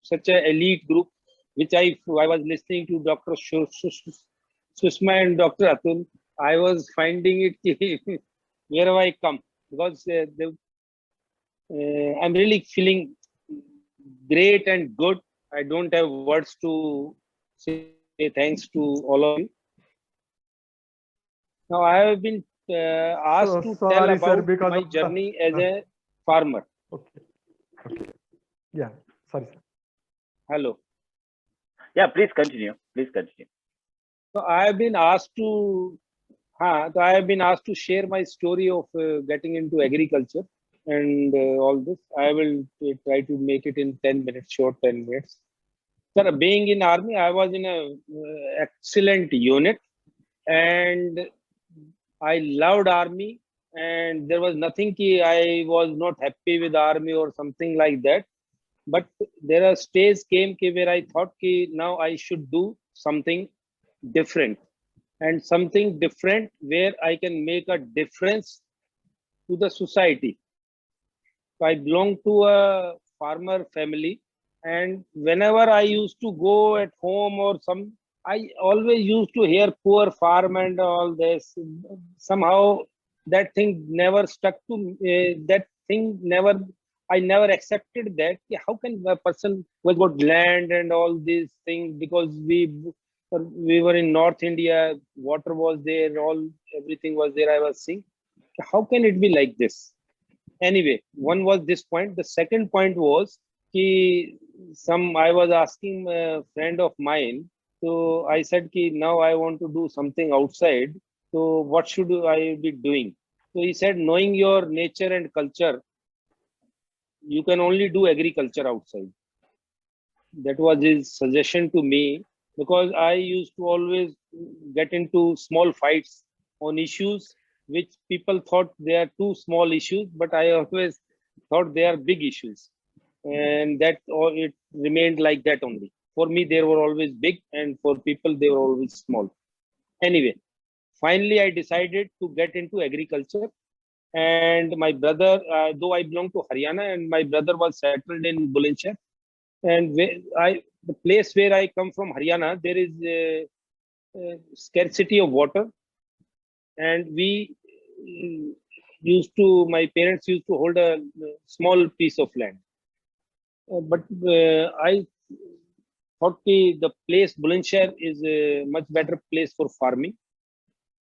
such a elite group, which I was listening to Dr. Sushma and Dr. Atul. I was finding it wherever I come, because I'm really feeling great and good. I don't have words to say thanks to all of you. Now, I have been asked to tell sorry, sir, about because my of journey as a farmer. Okay. Okay. Yeah. Sorry, sir. Hello. Yeah, please continue. Please continue. So I have been asked to, share my story of getting into agriculture and all this. I will try to make it in 10 minutes, short 10 minutes. Sir, being in army, I was in a excellent unit, and I loved army, and there was nothing I was not happy with army or something like that. But there are stage came where I thought now I should do something different, and something different where I can make a difference to the society. So I belong to a farmer family, and whenever I used to go at home or I always used to hear poor farm and all this. Somehow that thing never stuck to me. That thing never, I never accepted that. How can a person who has got land and all these things, because we were in North India, water was there, everything was there. I was seeing, how can it be like this? Anyway, one was this point. The second point was I was asking a friend of mine. So I said, now I want to do something outside. So what should I be doing? So he said, knowing your nature and culture, you can only do agriculture outside. That was his suggestion to me, because I used to always get into small fights on issues which people thought they are too small issues, but I always thought they are big issues. And it remained like that only. For me, they were always big, and for people, they were always small. Anyway, finally, I decided to get into agriculture. And my brother, though I belong to Haryana, and my brother was settled in Bulandshahr. And the place where I come from, Haryana, there is a scarcity of water. And my parents used to hold a small piece of land. But I thought the place Bulandshahr is a much better place for farming.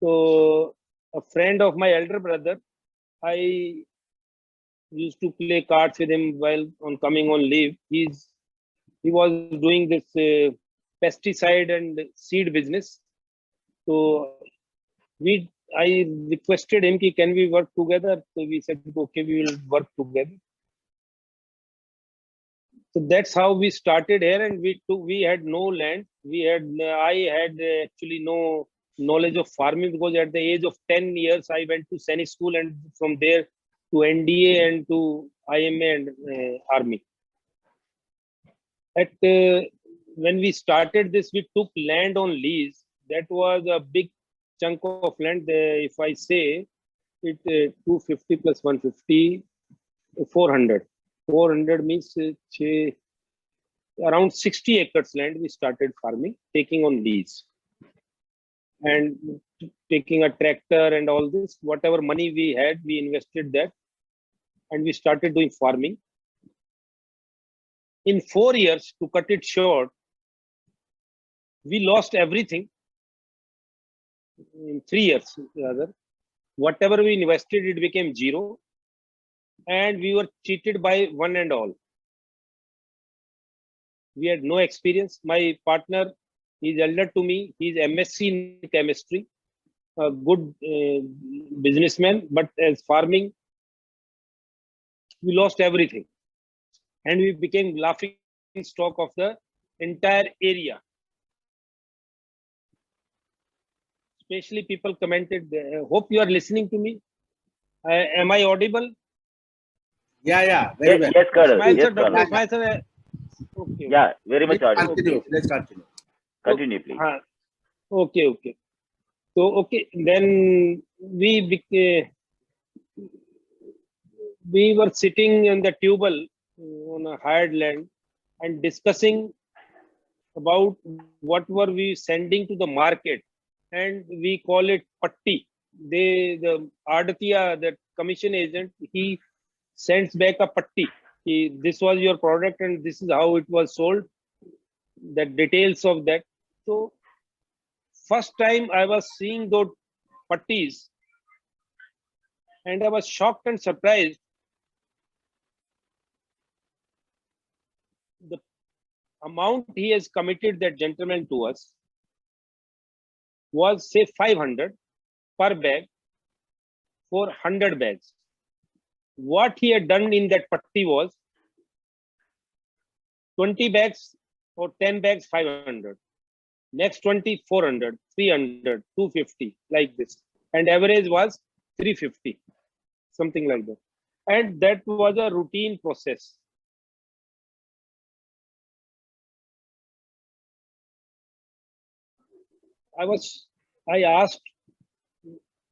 So a friend of my elder brother, I used to play cards with him while coming on leave. He was doing this pesticide and seed business. So I requested him, can we work together? So we said, okay, we will work together. So that's how we started here, and we had no land. I had actually no knowledge of farming, because at the age of 10 years, I went to Sainik school, and from there to NDA and to IMA and Army. When we started this, we took land on lease. That was a big chunk of land. If I say it, 250 plus 150, 400. 400 means around 60 acres land we started farming, taking on lease. And taking a tractor and all this, whatever money we had, we invested that. And we started doing farming. In 4 years, to cut it short, we lost everything. In 3 years, rather. Whatever we invested, it became zero. And we were cheated by one and all. We had no experience. My partner is elder to me. He's MSc in chemistry, a good businessman. But as farming, we lost everything. And we became laughing stock of the entire area. Especially people commented, hope you are listening to me. Am I audible? Yeah, very well. Yes, Colonel. Smile, Yes, sir, Dr. Colonel. Smile, sir. Okay. Yeah, very much audible. Let's continue. Continue, please. Okay. So, okay, then we were sitting in the tubal on a hired land, and discussing about what were we sending to the market, and we call it patti. The Ardatiya, that commission agent, he sends back a patti. This was your product and this is how it was sold. The details of that. So first time I was seeing those pattis, and I was shocked and surprised. The amount he has committed, that gentleman, to us was, say, 500 per bag for 100 bags. What he had done in that patti was 20 bags or 10 bags, 500. Next 20, 400, 300, 250, like this. And average was 350, something like that. And that was a routine process. I asked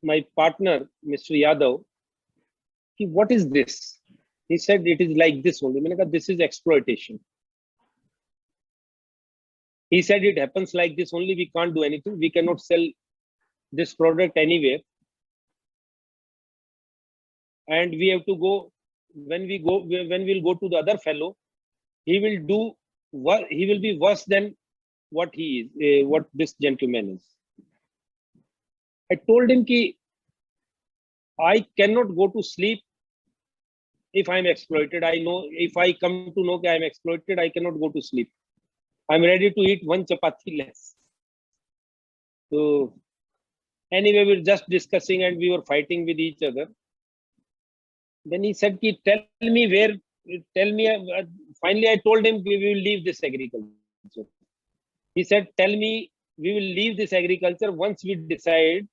my partner, Mr. Yadav, what is this? He said, it is like this only. This is exploitation. He said, it happens like this only. We can't do anything. We cannot sell this product anywhere. And we have to go, when we'll go to the other fellow, he will be worse than what he is, what this gentleman is. I told him that I cannot go to sleep if I'm exploited. I know if I come to know that I'm exploited, I cannot go to sleep. I'm ready to eat one chapati less. So anyway, we were just discussing and we were fighting with each other. Then he said, finally I told him we will leave this agriculture. He said, tell me, we will leave this agriculture once we decide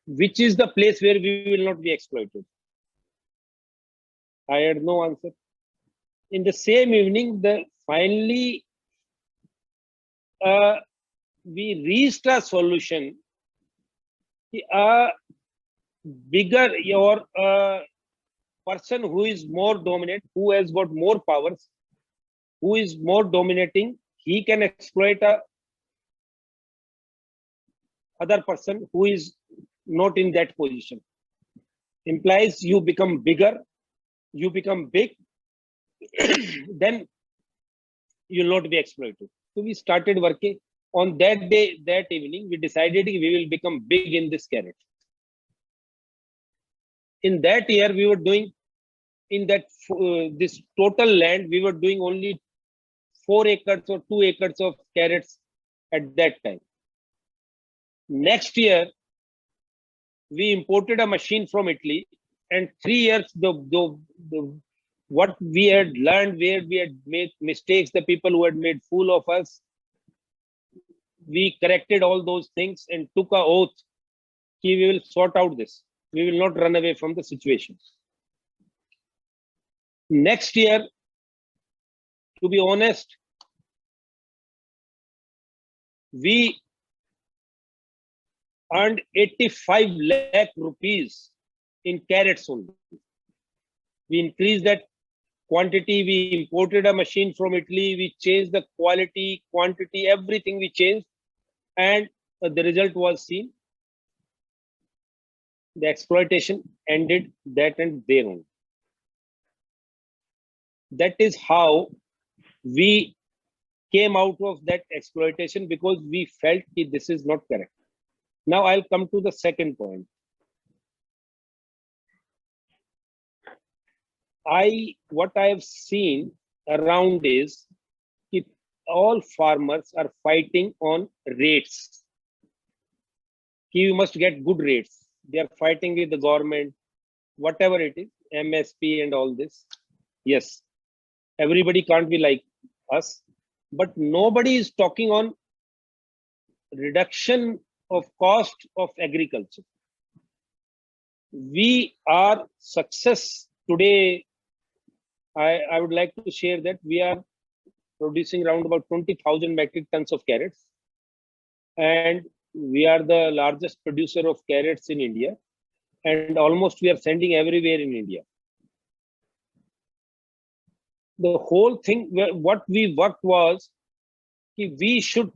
which is the place where we will not be exploited. I had no answer. In the same evening, finally we reached a solution. A bigger or person who is more dominant, who has got more powers, who is more dominating, he can exploit a other person who is not in that position. Implies you become bigger, you become big, then you will not be exploited. So we started working on that day, that evening. We decided we will become big in this carrot. In that year, we were doing, in that this total land, we were doing only 4 acres or 2 acres of carrots at that time. Next year, we imported a machine from Italy, and 3 years, what we had learned, where we had made mistakes, the people who had made fool of us, we corrected all those things and took an oath that we will sort out this. We will not run away from the situation. Next year, to be honest, we earned 85 lakh rupees in carrots only. We increased that quantity. We imported a machine from Italy. We changed the quality, quantity, everything we changed. And the result was seen. The exploitation ended that and there only. That is how we came out of that exploitation, because we felt that this is not correct. Now I'll come to the second point. What I have seen around is that all farmers are fighting on rates. You must get good rates. They are fighting with the government, whatever it is, MSP and all this. Yes, everybody can't be like us, but nobody is talking on reduction of cost of agriculture. We are success today. I would like to share that we are producing around about 20,000 metric tons of carrots, and we are the largest producer of carrots in India, and almost we are sending everywhere in India. the whole thing, what we worked was, we should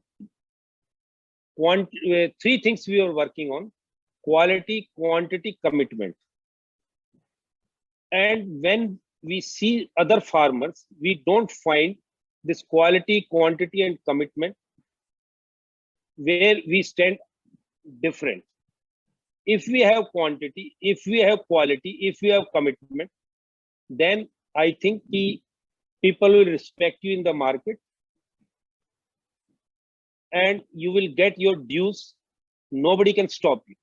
three things we were working on: quality, quantity, commitment. And when we see other farmers, we don't find this quality, quantity, and commitment where we stand different. If we have quantity, if we have quality, if we have commitment, then I think the people will respect you in the market and you will get your dues. Nobody can stop you.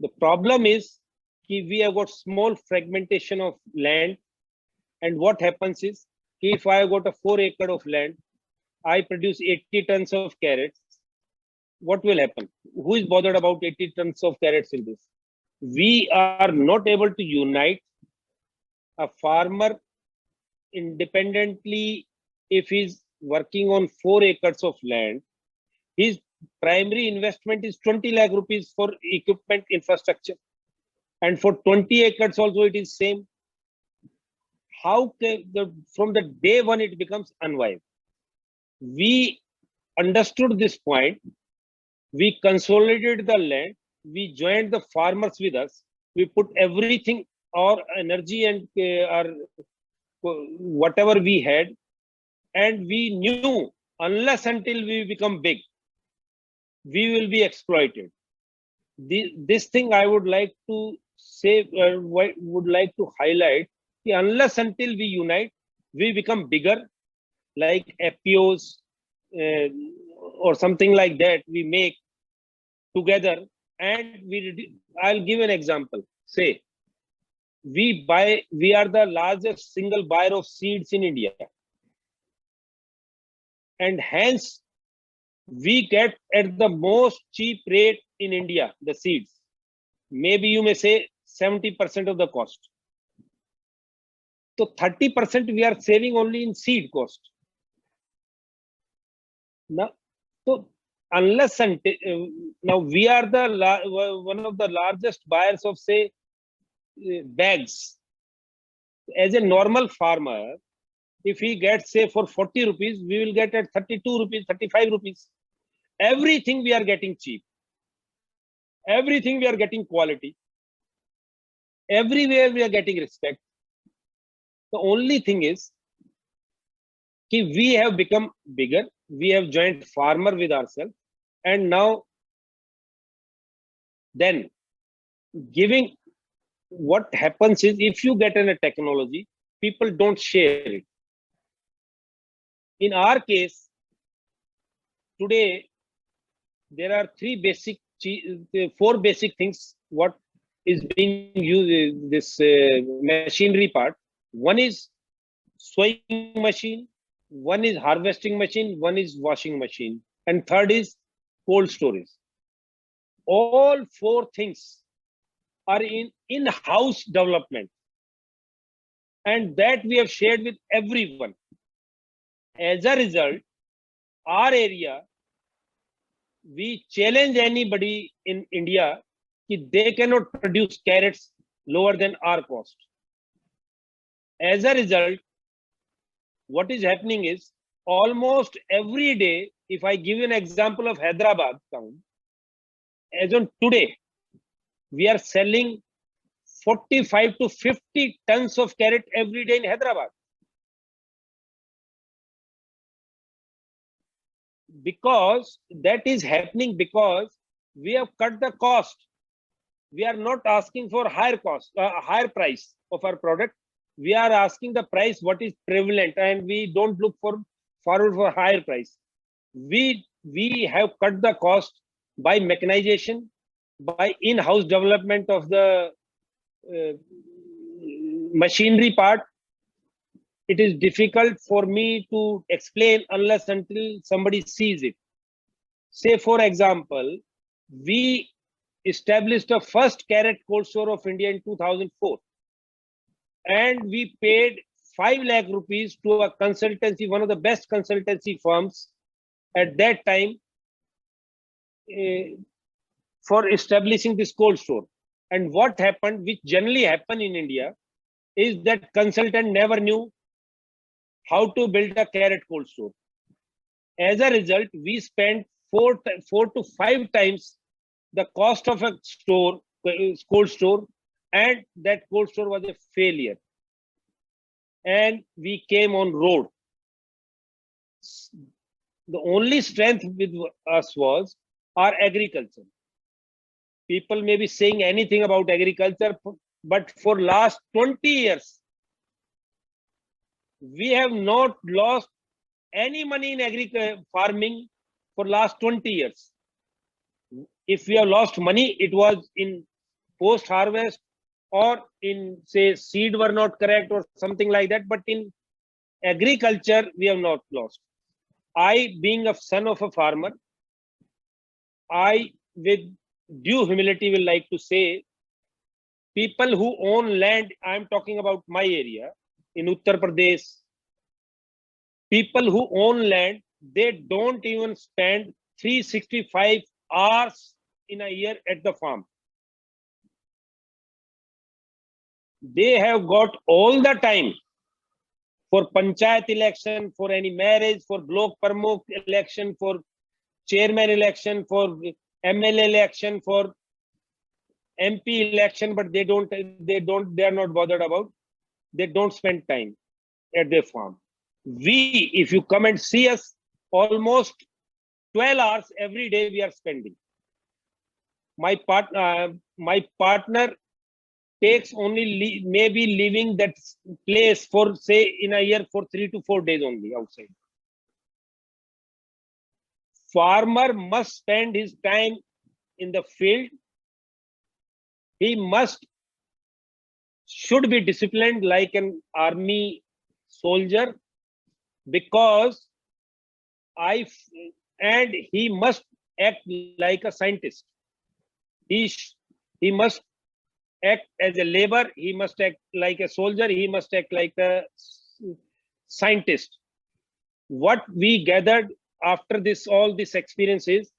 The problem is we have got small fragmentation of land, and what happens is, if I have got a 4 acre of land, I produce 80 tons of carrots. What will happen? Who is bothered about 80 tons of carrots in this? We are not able to unite a farmer independently. If he's working on 4 acres of land, his primary investment is 20 lakh rupees for equipment infrastructure. And for 20 acres also it is same. How can from the day one it becomes unviable? We understood this point. We consolidated the land. We joined the farmers with us. We put everything, our energy and our whatever we had, and we knew unless until we become big, we will be exploited. This thing I would like to say, would like to highlight, unless until we unite, we become bigger, like FPOs or something like that we make together. And I'll give an example. Say, we are the largest single buyer of seeds in India. And hence, we get at the most cheap rate in India, the seeds. Maybe you may say 70% of the cost. So 30% we are saving only in seed cost. Now, so unless now we are the one of the largest buyers of, say, bags. As a normal farmer, if he gets, say, for 40 rupees, we will get at 32 rupees, 35 rupees. Everything we are getting cheap. Everything we are getting quality. Everywhere we are getting respect. The only thing is, we have become bigger. We have joined farmer with ourselves. And now, then, giving, what happens is, if you get in a technology, people don't share it. In our case, today, there are four basic things what is being used, this machinery part. One is sewing machine, one is harvesting machine, one is washing machine, and third is cold storage. All four things are in-house development, and that we have shared with everyone. As a result, our area, we challenge anybody in India that they cannot produce carrots lower than our cost. As a result, what is happening is, almost every day, if I give you an example of Hyderabad town, as on today, we are selling 45 to 50 tons of carrot every day in Hyderabad. Because that is happening because we have cut the cost. We are not asking for higher cost, higher price of our product. We are asking the price what is prevalent, and we don't look forward for higher price. We have cut the cost by mechanization, by in-house development of the machinery part. It is difficult for me to explain unless until somebody sees it. Say, for example, we established the first carrot cold store of India in 2004. And we paid 5 lakh rupees to a consultancy, one of the best consultancy firms at that time, for establishing this cold store. And what happened, which generally happened in India, is that consultant never knew how to build a carrot cold store. As a result, we spent four to five times the cost of a store, cold store, and that cold store was a failure. And we came on road. The only strength with us was our agriculture. People may be saying anything about agriculture, but for last 20 years, we have not lost any money in farming for last 20 years. If we have lost money, it was in post-harvest or in, say, seed were not correct or something like that. But in agriculture, we have not lost. I, being a son of a farmer, I, with due humility, will like to say, people who own land, I'm talking about my area in Uttar Pradesh, people who own land, they don't even spend 365 hours in a year at the farm. They have got all the time for panchayat election, for any marriage, for block pramukh election, for chairman election, for MLA election, for MP election, but they are not bothered about. They don't spend time at their farm. We, if you come and see us, almost 12 hours every day we are spending. My partner takes only maybe leaving that place for, say, in a year for 3 to 4 days only outside. Farmer must spend his time in the field. He should be disciplined like an army soldier, because and he must act like a scientist. He must act as a laborer. He must act like a soldier. He must act like a scientist. What we gathered after all this experience is,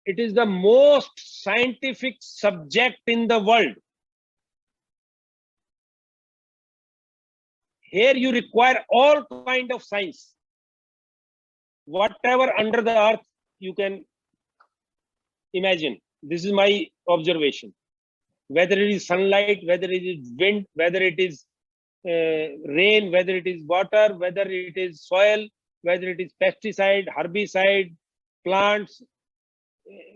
it is the most scientific subject in the world. Here you require all kind of science. Whatever under the earth you can imagine. This is my observation. Whether it is sunlight, whether it is wind, whether it is rain, whether it is water, whether it is soil, whether it is pesticide, herbicide, plants,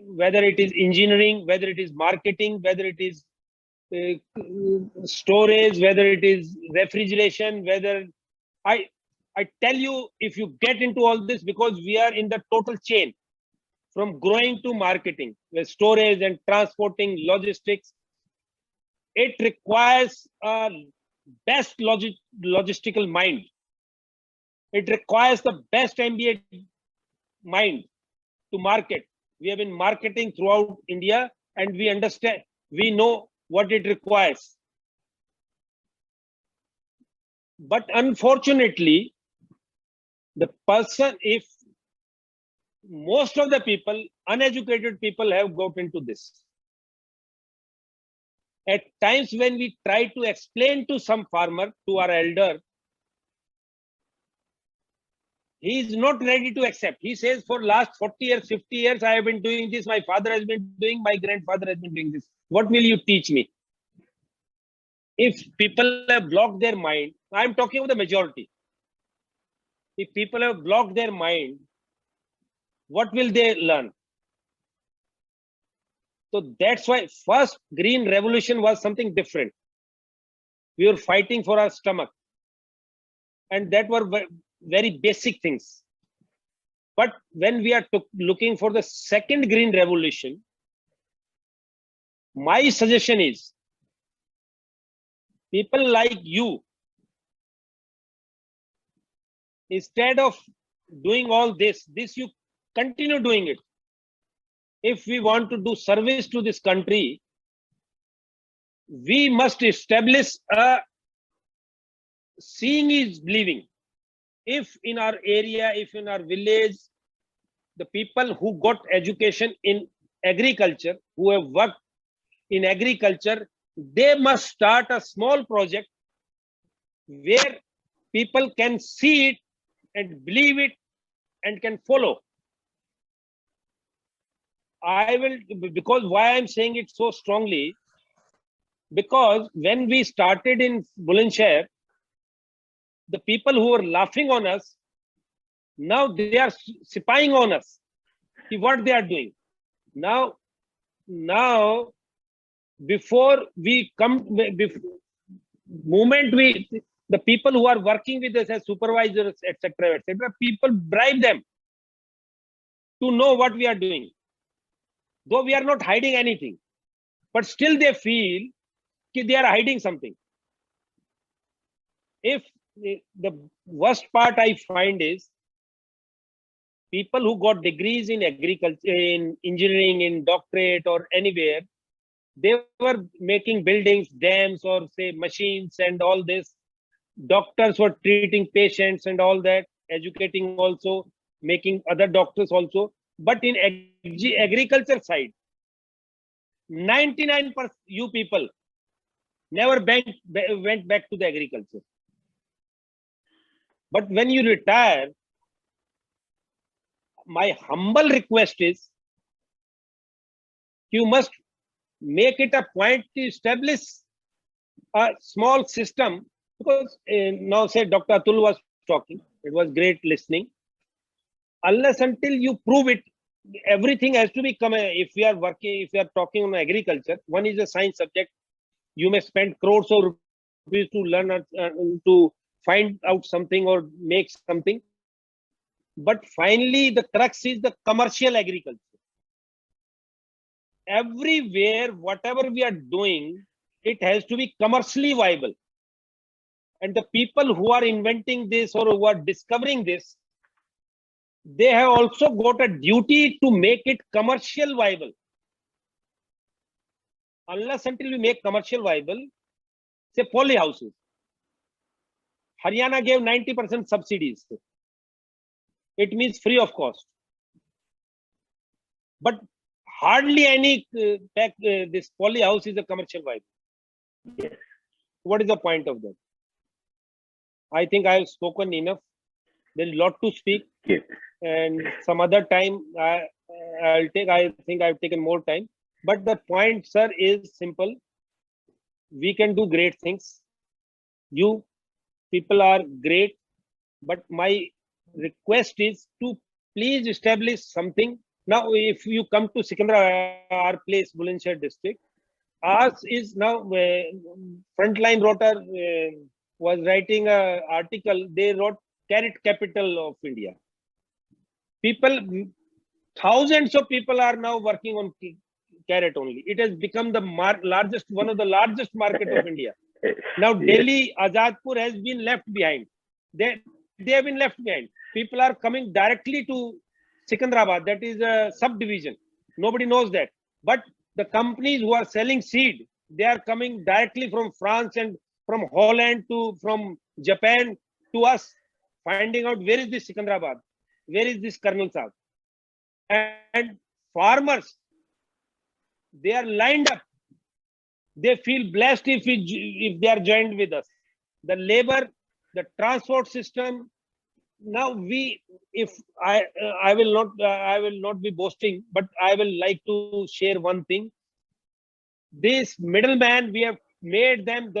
whether it is engineering, whether it is marketing, whether it is storage, whether it is refrigeration, whether I tell you, if you get into all this, because we are in the total chain from growing to marketing, with storage and transporting, logistics, it requires a best logistical mind. It requires the best MBA mind to market. We have been marketing throughout India, and we understand, we know what it requires. But unfortunately, the person, if most of the people, uneducated people, have got into this. At times when we try to explain to some farmer, to our elder, he is not ready to accept. He says, for last 40 years, 50 years, I have been doing this. My father has been doing, my grandfather has been doing this. What will you teach me? If people have blocked their mind, I'm talking about the majority. If people have blocked their mind, what will they learn? So that's why first green revolution was something different. We were fighting for our stomach. And that were very basic things. But when we are looking for the second green revolution, my suggestion is, people like you, instead of doing all this you continue doing it. If we want to do service to this country, we must establish a seeing is believing. If in our area, if in our village, the people who got education in agriculture, who have worked in agriculture, they must start a small project where people can see it and believe it and can follow. I will, because why I'm saying it so strongly, because when we started in Bulandshahr, the people who were laughing on us, now they are spying on us. See what they are doing. Now, before we come, moment the people who are working with us as supervisors, etc., people bribe them to know what we are doing. Though we are not hiding anything, but still they feel that they are hiding something. If the worst part I find is people who got degrees in agriculture, in engineering, in doctorate or anywhere, they were making buildings, dams, or say machines and all this. Doctors were treating patients and all that, educating also, making other doctors also. But in agriculture side, 99% you people never went back to the agriculture. But when you retire, my humble request is you must make it a point to establish a small system, because now say Dr. Atul was talking, it was great listening. Unless until you prove it, everything has to become if we are working, if we are talking on agriculture, one is a science subject. You may spend crores of rupees to learn to find out something or make something. But finally, the crux is the commercial agriculture. Everywhere, whatever we are doing, it has to be commercially viable. And the people who are inventing this or who are discovering this, they have also got a duty to make it commercial viable. Unless until we make commercial viable, say poly houses. Haryana gave 90% subsidies. It means free of cost. But hardly any this poly house is a commercial viable. Yes. What is the point of that? I think I have spoken enough. There is a lot to speak. Yes. And some other time I'll take. I think I've taken more time. But the point, sir, is simple. We can do great things. You people are great. But my request is to please establish something. Now, if you come to Secunderabad, our place, Bulandshahr district, ours is now Frontline Rotor was writing an article. They wrote carrot capital of India. People, thousands of people are now working on carrot only. It has become the largest, one of the largest market of India. Now, Delhi, Azadpur has been left behind. They have been left behind. People are coming directly to Secunderabad, that is a subdivision. Nobody knows that. But the companies who are selling seed, they are coming directly from France and from Holland to from Japan to us, finding out where is this Secunderabad, where is this Colonel Saab. And farmers, they are lined up. They feel blessed if they are joined with us. The labor, the transport system. Now if I will not be boasting, but I will like to share one thing. This middleman, we have made them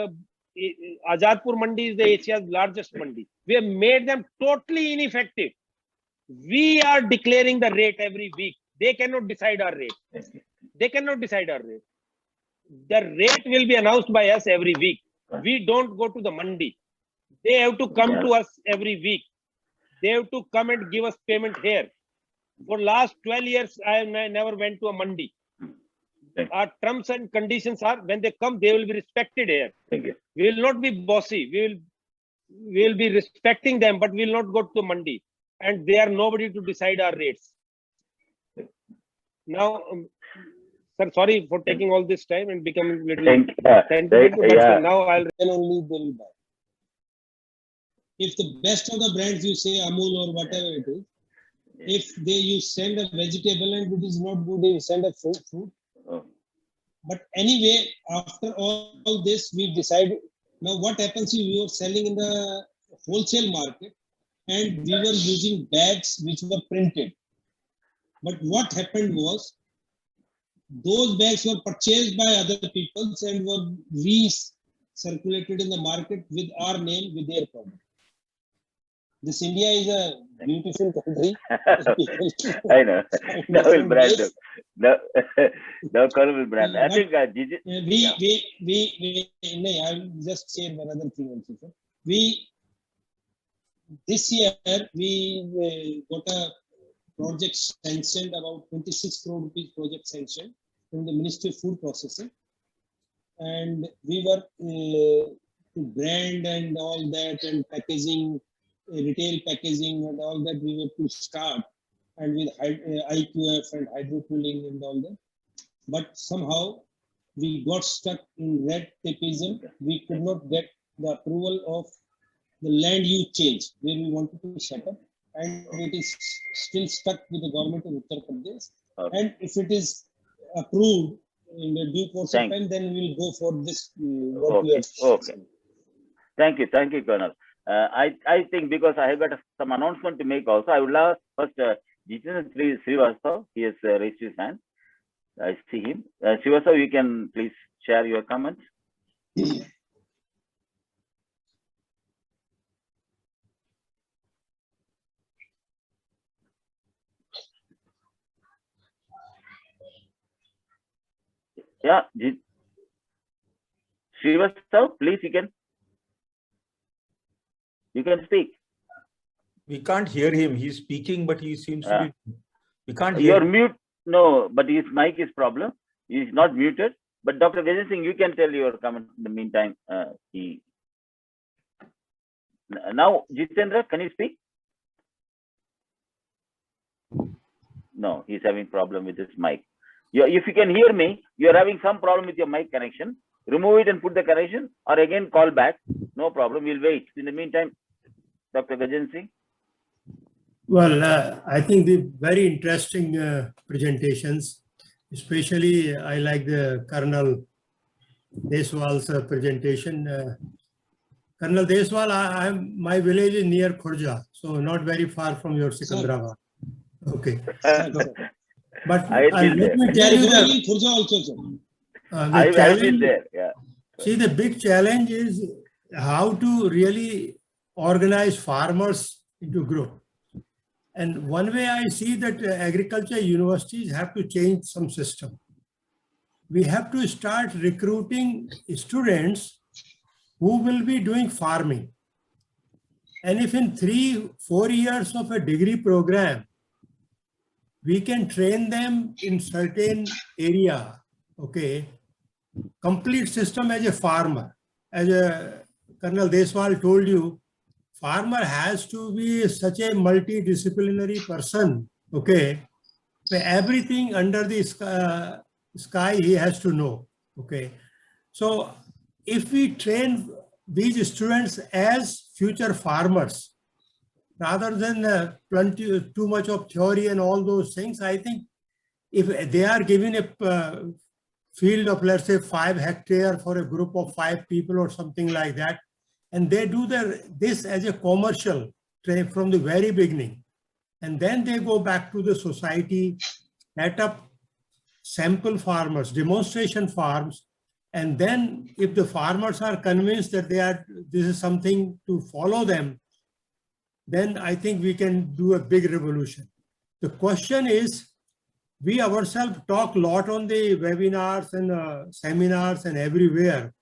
Azadpur Mandi is the Asia's largest mandi. We have made them totally ineffective. We are declaring the rate every week. They cannot decide our rate. They cannot decide our rate. The rate will be announced by us every week. We don't go to the mandi. They have to come to us every week. They have to come and give us payment here. For last 12 years, I never went to a mandi. Our terms and conditions are when they come, they will be respected here. Thank you. We will not be bossy. We will be respecting them, but we will not go to the mandi. And they are nobody to decide our rates. Now, sir, sorry for taking all this time and becoming little sentimental, but now I'll only will buy. If the best of the brands you say Amul or whatever it is, if you send a vegetable and it is not good, you send a fruit. But anyway, after all this, we decide now what happens if you are selling in the wholesale market, and we were using bags which were printed. But what happened was, those bags were purchased by other people and were re-circulated in the market with our name, with their product. This India is a beautiful country. I know. Double brand. No, colorful brand. I think I'll just share one other thing also, sir. This year we got a project sanctioned, about 26 crore rupees project sanctioned from the Ministry of Food Processing, and we were to brand and all that, and packaging, retail packaging and all that we were to start, and with IQF and hydrocooling and all that. But somehow we got stuck in red tapeism. We could not get the approval of the land use change where we wanted to set up, and it is still stuck with the government of Uttar Pradesh. Okay. And if it is approved in the due course of time, then we will go for this. Okay. Thank you, Colonel. I think because I have got some announcement to make also, I would ask first Jitendra Srivastava. He has raised his hand. I see him. Srivastava, you can please share your comments. Yeah, Srivastava, please, you can speak. We can't hear him. He's speaking, but he seems to be. We can't hear. You're him. mute. No, but his mic is problem. He's not muted. But Dr. Gajan Singh, you can tell your comment in the meantime. Now, Jitendra, can you speak? No, he's having problem with his mic. If you can hear me, you're having some problem with your mic connection. Remove it and put the connection, or again call back. No problem. We'll wait. In the meantime, Dr. Gajan Singh. Well, I think the very interesting presentations, especially I like the Colonel Deswal's presentation. Colonel Deswal, my village is near Khurja, so not very far from your Sikandrabad. Okay. But let me tell you that I've been there. Yeah. See, the big challenge is how to really organize farmers into group. And one way I see that agriculture universities have to change some system. We have to start recruiting students who will be doing farming. And if in 3-4 years of a degree program, we can train them in certain area, okay, complete system as a farmer. As Colonel Deswal told you, farmer has to be such a multidisciplinary person, okay, where everything under the sky he has to know, okay. So if we train these students as future farmers, rather than too much of theory and all those things, I think if they are given a field of, let's say, 5 hectares for a group of 5 people or something like that, and they do this as a commercial trade from the very beginning, and then they go back to the society, set up sample farmers, demonstration farms, and then if the farmers are convinced that this is something to follow them, then I think we can do a big revolution. The question is, we ourselves talk a lot on the webinars and seminars and everywhere,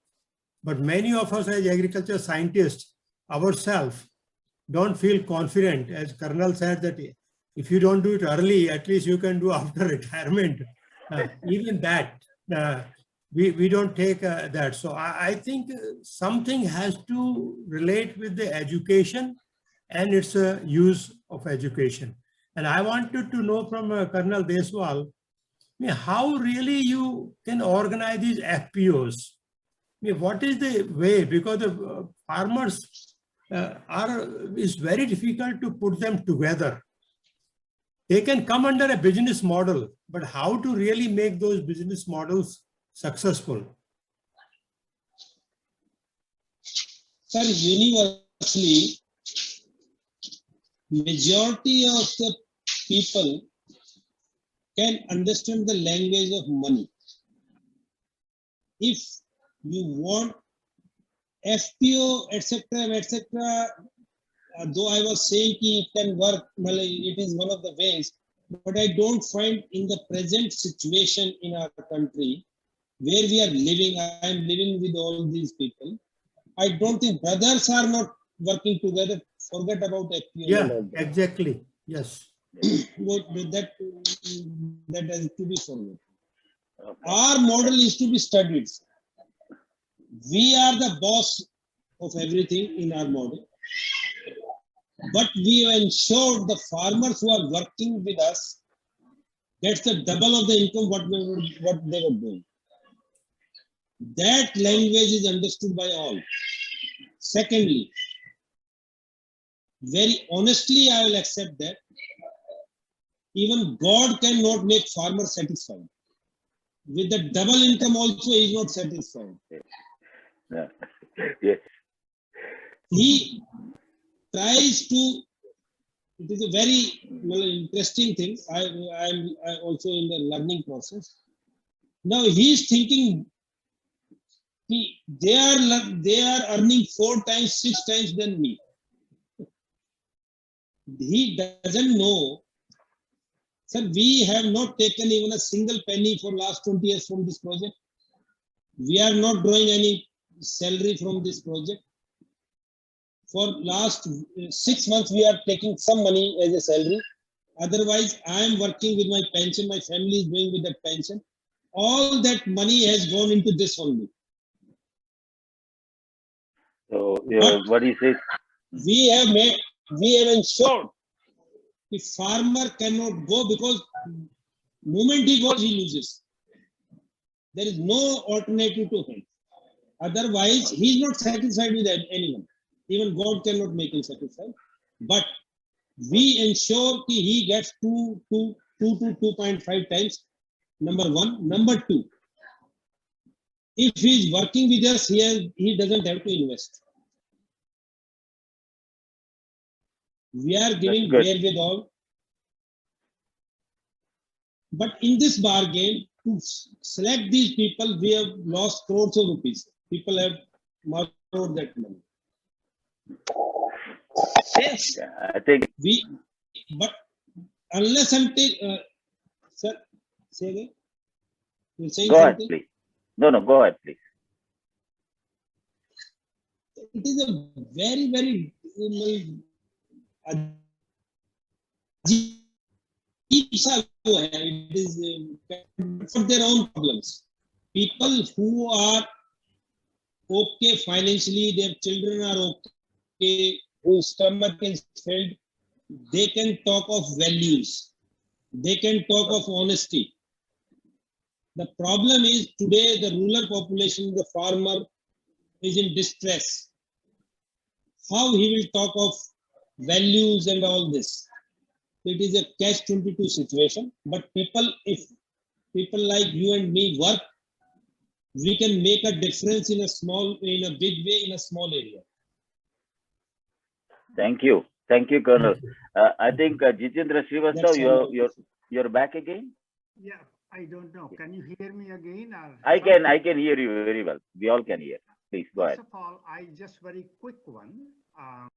but many of us as agriculture scientists ourselves don't feel confident. As Colonel said, that if you don't do it early, at least you can do after retirement. Even that, we don't take that. So I think something has to relate with the education and its use of education. And I wanted to know from Colonel Deswal, how really you can organize these FPOs. What is the way? Because the farmers it's very difficult to put them together. They can come under a business model, but how to really make those business models successful? Sir, universally, majority of the people can understand the language of money. If you want FPO, etc., etc., though I was saying it can work, it is one of the ways, but I don't find in the present situation in our country where we are living, I am living with all these people. I don't think brothers are not working together. Forget about FPO. Yeah, exactly. Yes. that has to be followed. Okay. Our model is to be studied. We are the boss of everything in our model. But we have ensured the farmers who are working with us gets the double of the income what they were doing. That language is understood by all. Secondly, very honestly, I will accept that even God cannot make farmers satisfied. With the double income also, he is not satisfied. Yeah. Yes. He tries to. It is a very interesting thing. I am also in the learning process. Now he is thinking. They are earning 4 times, 6 times than me. He doesn't know. Sir, we have not taken even a single penny for last 20 years from this project. We are not drawing any salary from this project. For last 6 months, we are taking some money as a salary. Otherwise, I am working with my pension. My family is doing with that pension. All that money has gone into this only. So, what do you say? We have ensured the farmer cannot go because moment he goes, he loses. There is no alternative to him. Otherwise, he is not satisfied with anyone. Even God cannot make him satisfied. But we ensure that he gets 2 to 2.5 times. Number one. Number two, if he is working with us here, he doesn't have to invest. We are giving wherewithal. But in this bargain, to select these people, we have lost crores of rupees. People have borrowed that money. Yes, I think but unless until, sir, say again. You're saying go something? ahead, please. No, go ahead, please. It is a very, very it is for their own problems. People who are okay financially, their children are okay, whose stomach is filled, they can talk of values. They can talk of honesty. The problem is today the rural population, the farmer is in distress. How he will talk of values and all this? It is a catch-22 situation. But if people like you and me work, we can make a difference in a big way, in a small area. Thank you, Colonel. I think Jitendra Srivastava, you're back again. Yeah, I don't know. Can you hear me again? Or I can hear you very well. We all can hear. Please go ahead. First of all, I just very quick one.